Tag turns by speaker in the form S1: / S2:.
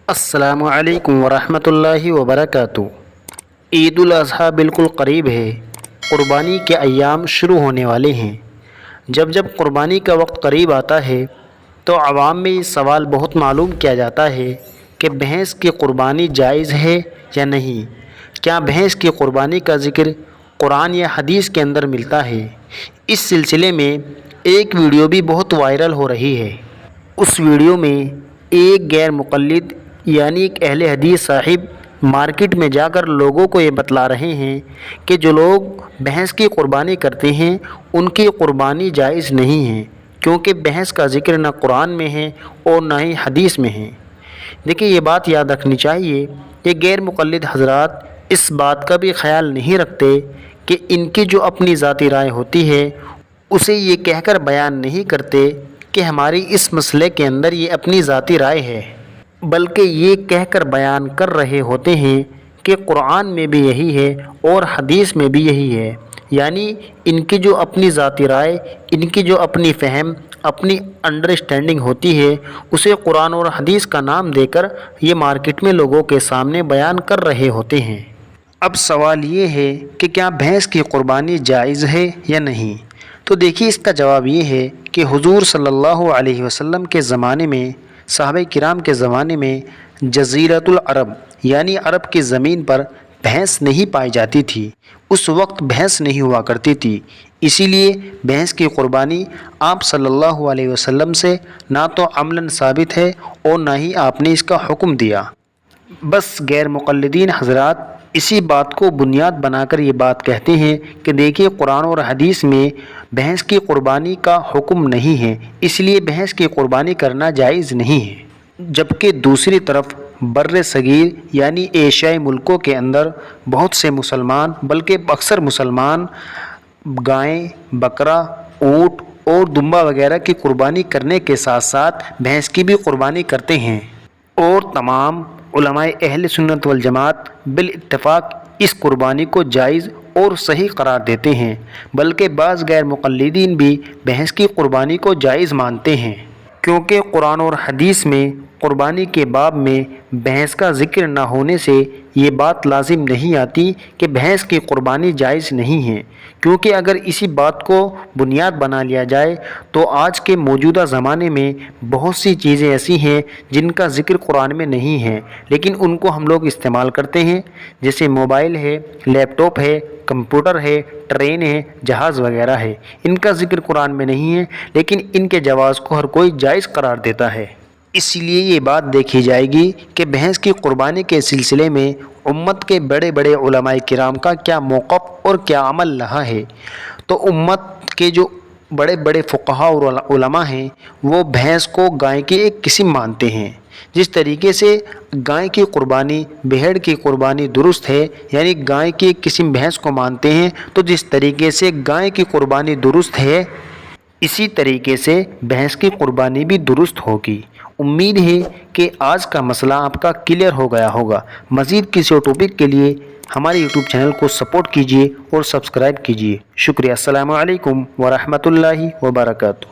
S1: السلام علیکم ورحمۃ اللہ وبرکاتہ۔ عید الاضحیٰ بالکل قریب ہے۔ قربانی کے ایام شروع ہونے والے ہیں۔ جب قربانی کا وقت قریب آتا ہے تو عوام میں یہ سوال بہت معلوم کیا جاتا ہے کہ بھینس کی قربانی جائز ہے یا نہیں؟ کیا بھینس کی قربانی کا ذکر قرآن یا حدیث کے اندر ملتا ہے؟ اس سلسلے میں ایک ویڈیو بھی بہت وائرل ہو رہی ہے۔ اس ویڈیو میں ایک غیر مقلد یعنی ایک اہل حدیث صاحب مارکیٹ میں جا کر لوگوں کو یہ بتلا رہے ہیں کہ جو لوگ بھینس کی قربانی کرتے ہیں ان کی قربانی جائز نہیں ہے، کیونکہ بھینس کا ذکر نہ قرآن میں ہے اور نہ ہی حدیث میں ہے۔ دیکھیں، یہ بات یاد رکھنی چاہیے، یہ غیر مقلد حضرات اس بات کا بھی خیال نہیں رکھتے کہ ان کی جو اپنی ذاتی رائے ہوتی ہے اسے یہ کہہ کر بیان نہیں کرتے کہ ہماری اس مسئلے کے اندر یہ اپنی ذاتی رائے ہے، بلکہ یہ کہہ کر بیان کر رہے ہوتے ہیں کہ قرآن میں بھی یہی ہے اور حدیث میں بھی یہی ہے۔ یعنی ان کی جو اپنی ذاتی رائے، ان کی جو اپنی فہم، اپنی انڈرسٹینڈنگ ہوتی ہے، اسے قرآن اور حدیث کا نام دے کر یہ مارکیٹ میں لوگوں کے سامنے بیان کر رہے ہوتے ہیں۔ اب سوال یہ ہے کہ کیا بھینس کی قربانی جائز ہے یا نہیں؟ تو دیکھیے، اس کا جواب یہ ہے کہ حضور صلی اللہ علیہ وسلم کے زمانے میں، صحابہ کرام کے زمانے میں جزیرۃ العرب یعنی عرب کی زمین پر بھینس نہیں پائی جاتی تھی۔ اس وقت بھینس نہیں ہوا کرتی تھی، اسی لیے بھینس کی قربانی آپ صلی اللہ علیہ وسلم سے نہ تو عملاً ثابت ہے اور نہ ہی آپ نے اس کا حکم دیا۔ بس غیر مقلدین حضرات اسی بات کو بنیاد بنا کر یہ بات کہتے ہیں کہ دیکھیے، قرآن اور حدیث میں بھینس کی قربانی کا حکم نہیں ہے، اس لیے بھینس کی قربانی کرنا جائز نہیں ہے۔ جبکہ دوسری طرف بر صغیر یعنی ایشیائی ملکوں کے اندر بہت سے مسلمان، بلکہ اکثر مسلمان گائیں، بکرا، اونٹ اور دمبا وغیرہ کی قربانی کرنے کے ساتھ ساتھ بھینس کی بھی قربانی کرتے ہیں، اور تمام علماء اہل سنت والجماعت بالاتفاق اس قربانی کو جائز اور صحیح قرار دیتے ہیں، بلکہ بعض غیر مقلدین بھی بھینس کی قربانی کو جائز مانتے ہیں، کیونکہ قرآن اور حدیث میں قربانی کے باب میں بھینس کا ذکر نہ ہونے سے یہ بات لازم نہیں آتی کہ بھینس کی قربانی جائز نہیں ہے۔ کیونکہ اگر اسی بات کو بنیاد بنا لیا جائے تو آج کے موجودہ زمانے میں بہت سی چیزیں ایسی ہیں جن کا ذکر قرآن میں نہیں ہے، لیکن ان کو ہم لوگ استعمال کرتے ہیں، جیسے موبائل ہے، لیپ ٹاپ ہے، کمپیوٹر ہے، ٹرین ہے، جہاز وغیرہ ہے۔ ان کا ذکر قرآن میں نہیں ہے، لیکن ان کے جواز کو ہر کوئی جائز قرار دیتا ہے۔ اس لیے یہ بات دیکھی جائے گی کہ بھینس کی قربانی کے سلسلے میں امت کے بڑے بڑے علماء کرام کا کیا موقف اور کیا عمل رہا ہے۔ تو امت کے جو بڑے بڑے فقہاء اور علماء ہیں وہ بھینس کو گائے کی ایک قسم مانتے ہیں۔ جس طریقے سے گائے کی قربانی بھیڑ کی قربانی درست ہے، یعنی گائے کی ایک قسم بھینس کو مانتے ہیں، تو جس طریقے سے گائے کی قربانی درست ہے اسی طریقے سے بھینس کی قربانی بھی درست ہوگی۔ امید ہے کہ آج کا مسئلہ آپ کا کلیئر ہو گیا ہوگا۔ مزید کسی اور ٹاپک کے لیے ہمارے یوٹیوب چینل کو سپورٹ کیجیے اور سبسکرائب کیجیے۔ شکریہ۔ السلام علیکم ورحمۃ اللہ وبرکاتہ۔